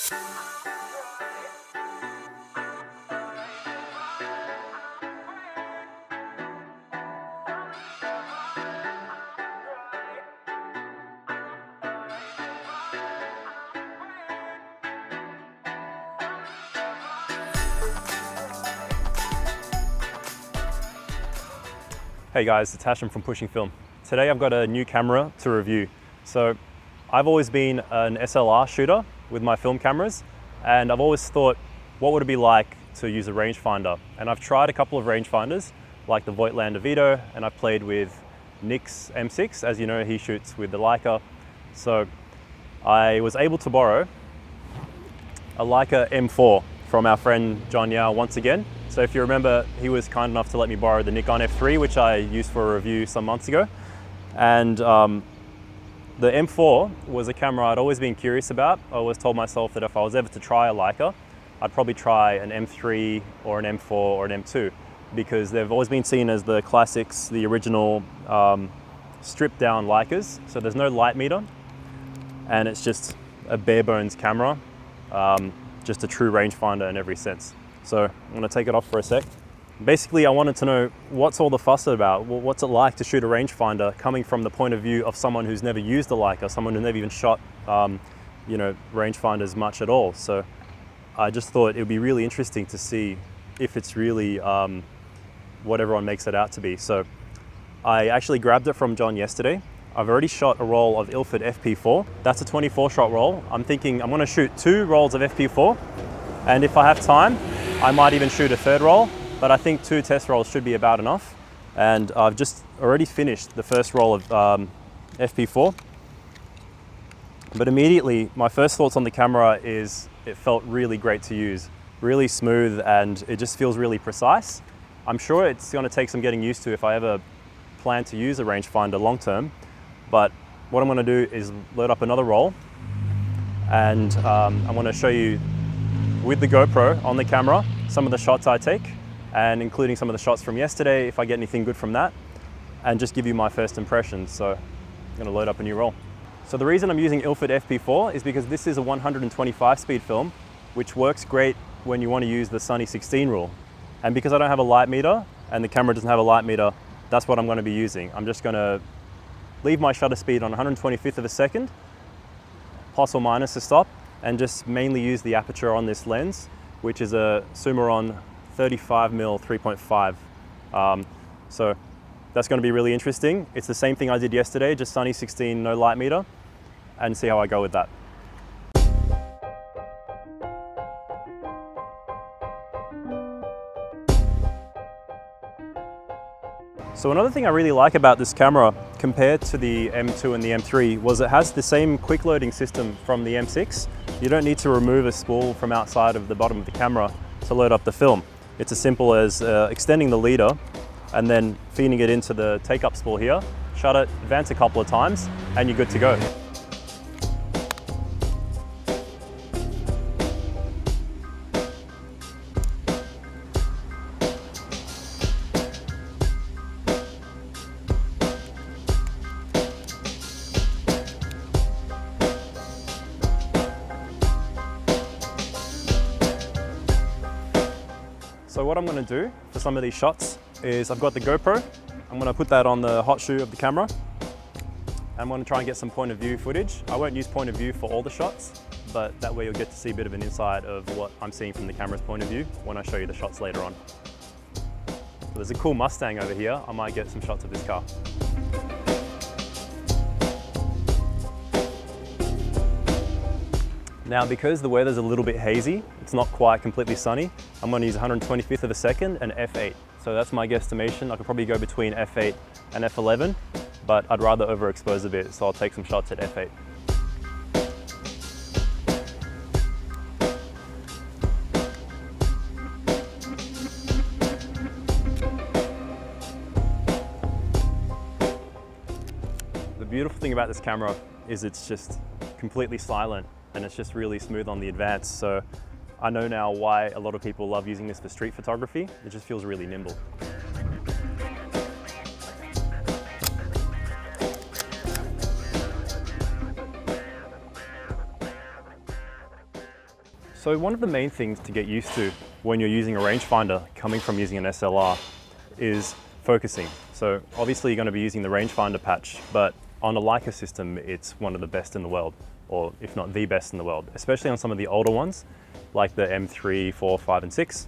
Hey guys, it's Hashim from Pushing Film. Today I've got a new camera to review. So I've always been an SLR shooter with my film cameras, and I've always thought, what would it be like to use a rangefinder? And I've tried a couple of rangefinders, like the Voigtlander Vito, and I've played with Nick's M6. As you know, he shoots with the Leica. So I was able to borrow a Leica M4 from our friend John Yao once again. So if you remember, he was kind enough to let me borrow the Nikon F3, which I used for a review some months ago. And the M4 was a camera I'd always been curious about. I always told myself that if I was ever to try a Leica, I'd probably try an M3 or an M4 or an M2, because they've always been seen as the classics, the original stripped down Leicas. So there's no light meter, and it's just a bare bones camera, just a true rangefinder in every sense. So I'm gonna take it off for a sec. Basically, I wanted to know, what's all the fuss about? What's it like to shoot a rangefinder coming from the point of view of someone who's never used a Leica, someone who never even shot rangefinders much at all. So I just thought it would be really interesting to see if it's really what everyone makes it out to be. So I actually grabbed it from John yesterday. I've already shot a roll of Ilford FP4. That's a 24 shot roll. I'm thinking I'm gonna shoot 2 rolls of FP4, and if I have time, I might even shoot a 3rd roll, but I think 2 test rolls should be about enough. And I've just already finished the first roll of FP4. But immediately, my first thoughts on the camera is it felt really great to use, really smooth, and it just feels really precise. I'm sure it's gonna take some getting used to if I ever plan to use a rangefinder long term, but what I'm gonna do is load up another roll, and I'm gonna show you with the GoPro on the camera some of the shots I take, and including some of the shots from yesterday if I get anything good from that, and just give you my first impressions. So I'm gonna load up a new roll. So the reason I'm using Ilford FP4 is because this is a 125 speed film, which works great when you want to use the Sunny 16 rule. And because I don't have a light meter and the camera doesn't have a light meter, that's what I'm going to be using. I'm just going to leave my shutter speed on 125th of a second, plus or minus to stop, and just mainly use the aperture on this lens, which is a Summron 35mm 3.5. So that's going to be really interesting. It's the same thing I did yesterday, just Sunny 16, no light meter, and see how I go with that. So another thing I really like about this camera compared to the M2 and the M3 was it has the same quick loading system from the M6. You don't need to remove a spool from outside of the bottom of the camera to load up the film. It's as simple as extending the leader and then feeding it into the take-up spool here, shut it, advance a couple of times, and you're good to go. So what I'm going to do for some of these shots is I've got the GoPro. I'm going to put that on the hot shoe of the camera. I'm going to try and get some point of view footage. I won't use point of view for all the shots, but that way you'll get to see a bit of an insight of what I'm seeing from the camera's point of view when I show you the shots later on. So there's a cool Mustang over here. I might get some shots of this car. Now, because the weather's a little bit hazy, it's not quite completely sunny, I'm going to use 125th of a second and f8. So that's my guesstimation. I could probably go between f8 and f11, but I'd rather overexpose a bit, so I'll take some shots at f8. The beautiful thing about this camera is it's just completely silent, and it's just really smooth on the advance. So I know now why a lot of people love using this for street photography. It just feels really nimble. So one of the main things to get used to when you're using a rangefinder coming from using an SLR is focusing. So obviously you're going to be using the rangefinder patch, but on a Leica system, it's one of the best in the world, or if not the best in the world, especially on some of the older ones, like the M3, 4, 5, and 6.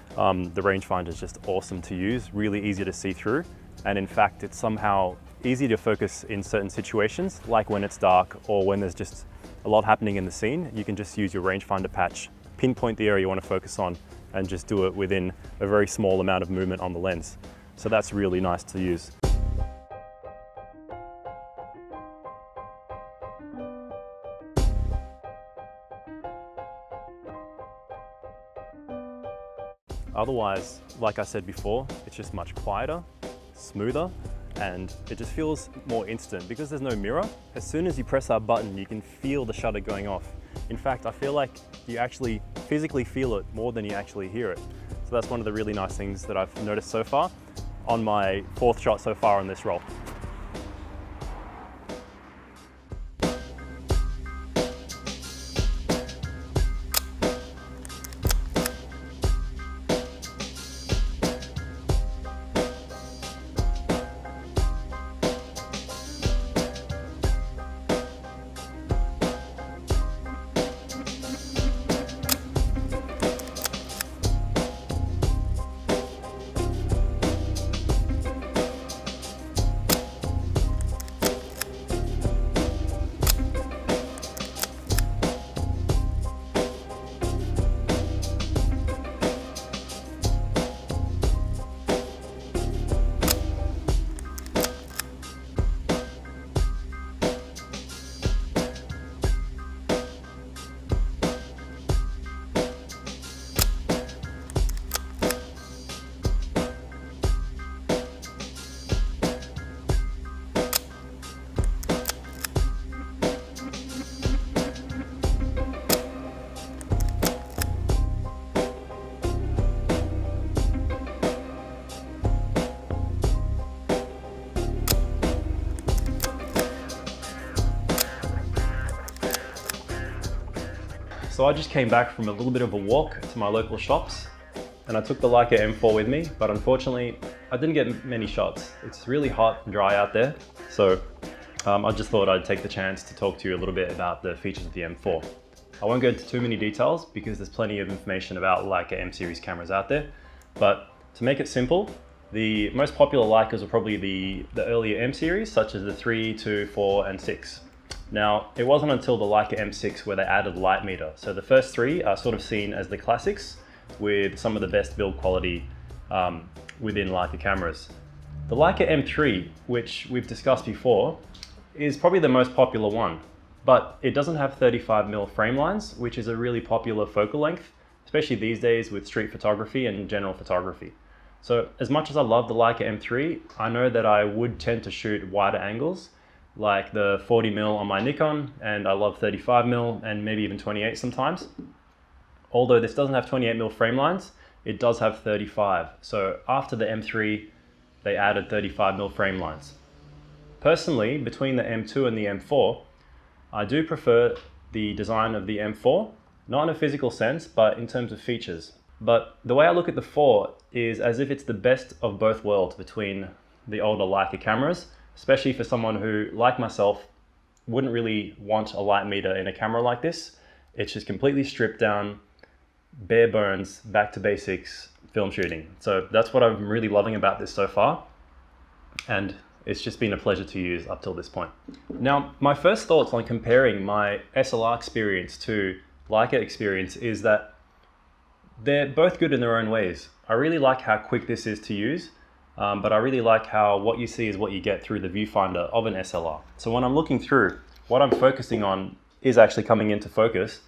The rangefinder is just awesome to use, really easy to see through. And in fact, it's somehow easy to focus in certain situations, like when it's dark or when there's just a lot happening in the scene. You can just use your rangefinder patch, pinpoint the area you want to focus on, and just do it within a very small amount of movement on the lens. So that's really nice to use. Otherwise, like I said before, it's just much quieter, smoother, and it just feels more instant because there's no mirror. As soon as you press that button, you can feel the shutter going off. In fact, I feel like you actually physically feel it more than you actually hear it. So that's one of the really nice things that I've noticed so far on my 4th shot so far on this roll. So I just came back from a little bit of a walk to my local shops, and I took the Leica M4 with me, but unfortunately I didn't get many shots. It's really hot and dry out there, so I just thought I'd take the chance to talk to you a little bit about the features of the M4. I won't go into too many details because there's plenty of information about Leica M series cameras out there, but to make it simple, the most popular Leicas are probably the earlier M series, such as the 3, 2, 4, and 6. Now, it wasn't until the Leica M6 where they added light meter. So the first 3 are sort of seen as the classics with some of the best build quality within Leica cameras. The Leica M3, which we've discussed before, is probably the most popular one, but it doesn't have 35mm frame lines, which is a really popular focal length, especially these days with street photography and general photography. So as much as I love the Leica M3, I know that I would tend to shoot wider angles, like the 40mm on my Nikon, and I love 35mm and maybe even 28 sometimes. Although this doesn't have 28mm frame lines, it does have 35. So after the M3, they added 35mm frame lines. Personally, between the M2 and the M4, I do prefer the design of the M4, not in a physical sense, but in terms of features. But the way I look at the 4 is as if it's the best of both worlds between the older Leica cameras, especially for someone who, like myself, wouldn't really want a light meter in a camera like this. It's just completely stripped down, bare bones, back to basics film shooting. So that's what I'm really loving about this so far. And it's just been a pleasure to use up till this point. Now, my first thoughts on comparing my SLR experience to Leica experience is that they're both good in their own ways. I really like how quick this is to use. But I really like how what you see is what you get through the viewfinder of an SLR. So when I'm looking through, what I'm focusing on is actually coming into focus.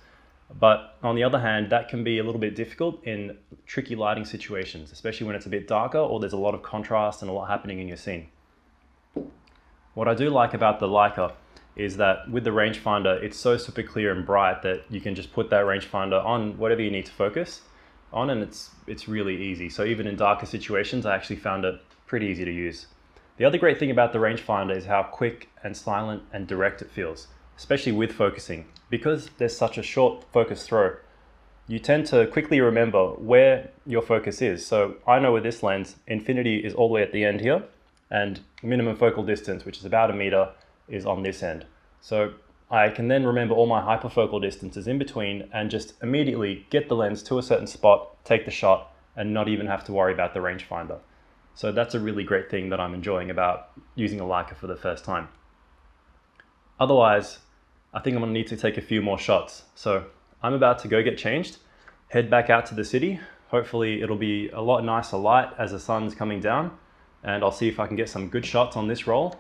But on the other hand, that can be a little bit difficult in tricky lighting situations, especially when it's a bit darker or there's a lot of contrast and a lot happening in your scene. What I do like about the Leica is that with the rangefinder, it's so super clear and bright that you can just put that rangefinder on whatever you need to focus on, and it's really easy. So even in darker situations, I actually found it pretty easy to use. The other great thing about the rangefinder is how quick and silent and direct it feels, especially with focusing. Because there's such a short focus throw, you tend to quickly remember where your focus is. So I know with this lens, infinity is all the way at the end here, and minimum focal distance, which is about 1 meter, is on this end. So I can then remember all my hyperfocal distances in between and just immediately get the lens to a certain spot, take the shot, and not even have to worry about the rangefinder. So that's a really great thing that I'm enjoying about using a Leica for the first time. Otherwise, I think I'm gonna need to take a few more shots. So I'm about to go get changed, head back out to the city. Hopefully it'll be a lot nicer light as the sun's coming down, and I'll see if I can get some good shots on this roll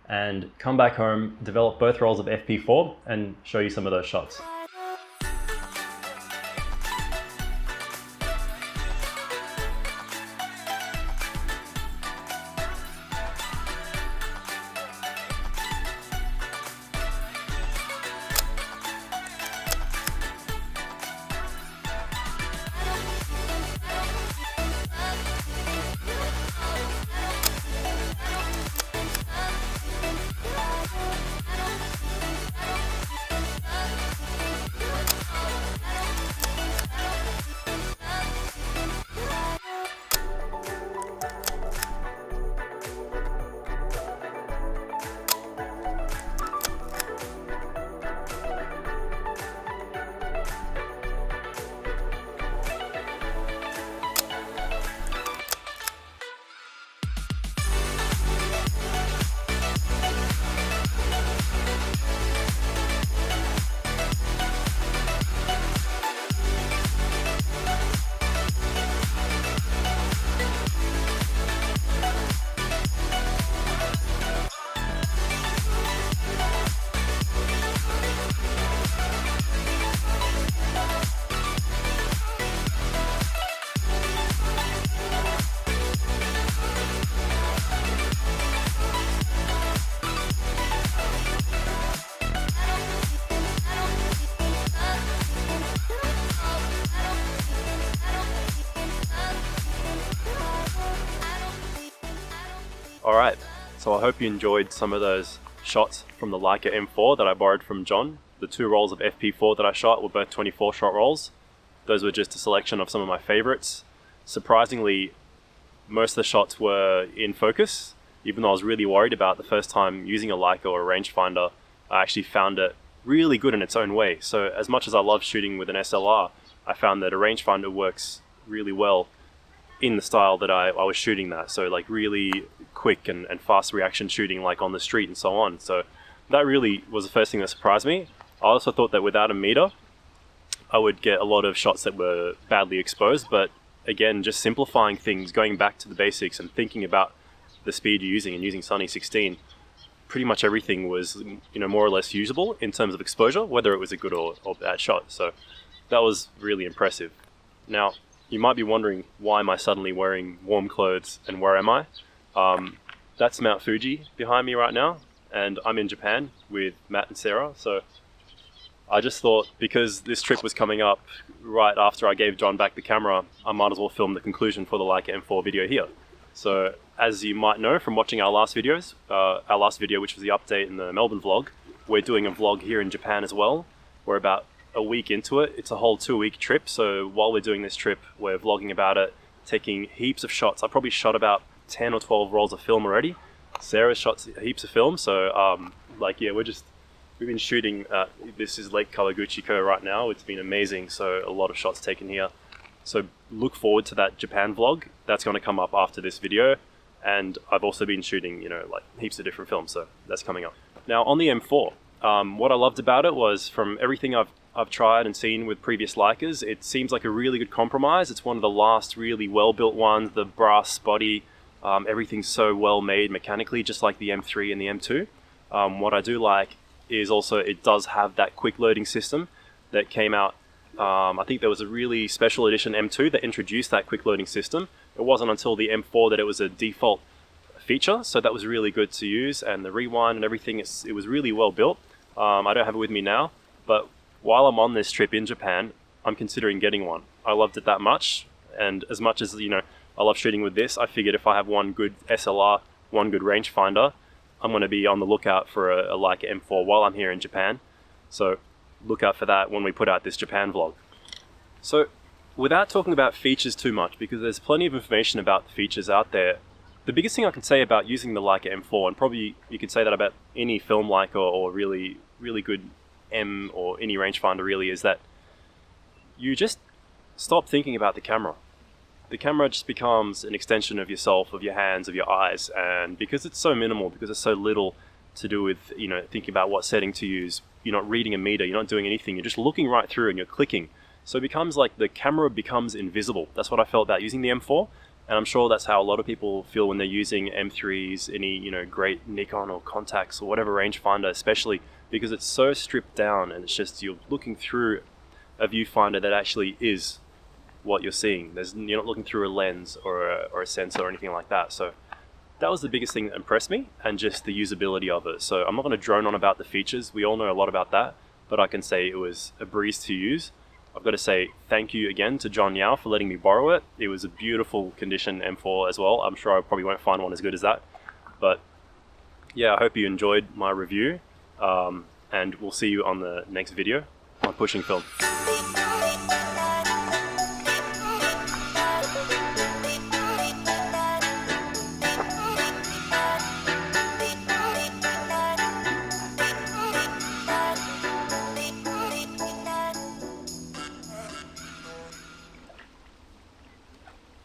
and come back home, develop both rolls of FP4 and show you some of those shots. Alright, so I hope you enjoyed some of those shots from the Leica M4 that I borrowed from John. The 2 rolls of FP4 that I shot were both 24 shot rolls. Those were just a selection of some of my favorites. Surprisingly, most of the shots were in focus. Even though I was really worried about the first time using a Leica or a rangefinder, I actually found it really good in its own way. So as much as I love shooting with an SLR, I found that a rangefinder works really well in the style that I was shooting that. So like really quick and fast reaction shooting like on the street and so on. So that really was the first thing that surprised me. I also thought that without a meter, I would get a lot of shots that were badly exposed, but again, just simplifying things, going back to the basics and thinking about the speed you're using and using Sunny 16, pretty much everything was, you know, more or less usable in terms of exposure, whether it was a good or bad shot. So that was really impressive. Now, you might be wondering, why am I suddenly wearing warm clothes and where am I? That's Mount Fuji behind me right now, and I'm in Japan with Matt and Sarah. So I just thought, because this trip was coming up right after I gave John back the camera, I might as well film the conclusion for the Leica M4 video here. So as you might know from watching our last video, which was the update in the Melbourne vlog, we're doing a vlog here in Japan as well. We're about a week into it. It's a whole 2-week trip. So while we're doing this trip, we're vlogging about it, taking heaps of shots. I probably shot about 10 or 12 rolls of film already. Sarah shot heaps of film. So yeah, we've been shooting, this is Lake Kawaguchiko right now. It's been amazing. So a lot of shots taken here. So look forward to that Japan vlog. That's going to come up after this video. And I've also been shooting, you know, like heaps of different films. So that's coming up. Now on the M4, what I loved about it was, from everything I've tried and seen with previous Leicas, it seems like a really good compromise. It's one of the last really well-built ones, the brass body, everything's so well made mechanically, just like the M3 and the M2. What I do like is also it does have that quick loading system that came out. I think there was a really special edition M2 that introduced that quick loading system. It wasn't until the M4 that it was a default feature, so that was really good to use, and the rewind and everything, it was really well built. I don't have it with me now, but while I'm on this trip in Japan, I'm considering getting one. I loved it that much, and as much as, you know, I love shooting with this, I figured if I have one good SLR, one good rangefinder, I'm going to be on the lookout for a Leica M4 while I'm here in Japan. So look out for that when we put out this Japan vlog. So without talking about features too much, because there's plenty of information about the features out there, the biggest thing I can say about using the Leica M4, and probably you could say that about any film Leica or really good M or any rangefinder really, is that you just stop thinking about the camera. The camera just becomes an extension of yourself, of your hands, of your eyes, and because it's so minimal, because it's so little to do with, you know, thinking about what setting to use, you're not reading a meter, you're not doing anything, you're just looking right through and you're clicking. So it becomes like the camera becomes invisible. That's what I felt about using the M4, and I'm sure that's how a lot of people feel when they're using M3s, any, you know, great Nikon or Contax or whatever rangefinder, especially because it's so stripped down and it's just you're looking through a viewfinder that actually is what you're seeing. You're not looking through a lens or a sensor or anything like that. So that was the biggest thing that impressed me, and just the usability of it. So I'm not going to drone on about the features. We all know a lot about that, but I can say it was a breeze to use. I've got to say thank you again to John Yao for letting me borrow it. It was a beautiful condition M4 as well. I'm sure I probably won't find one as good as that. But yeah, I hope you enjoyed my review, and we'll see you on the next video on pushing film.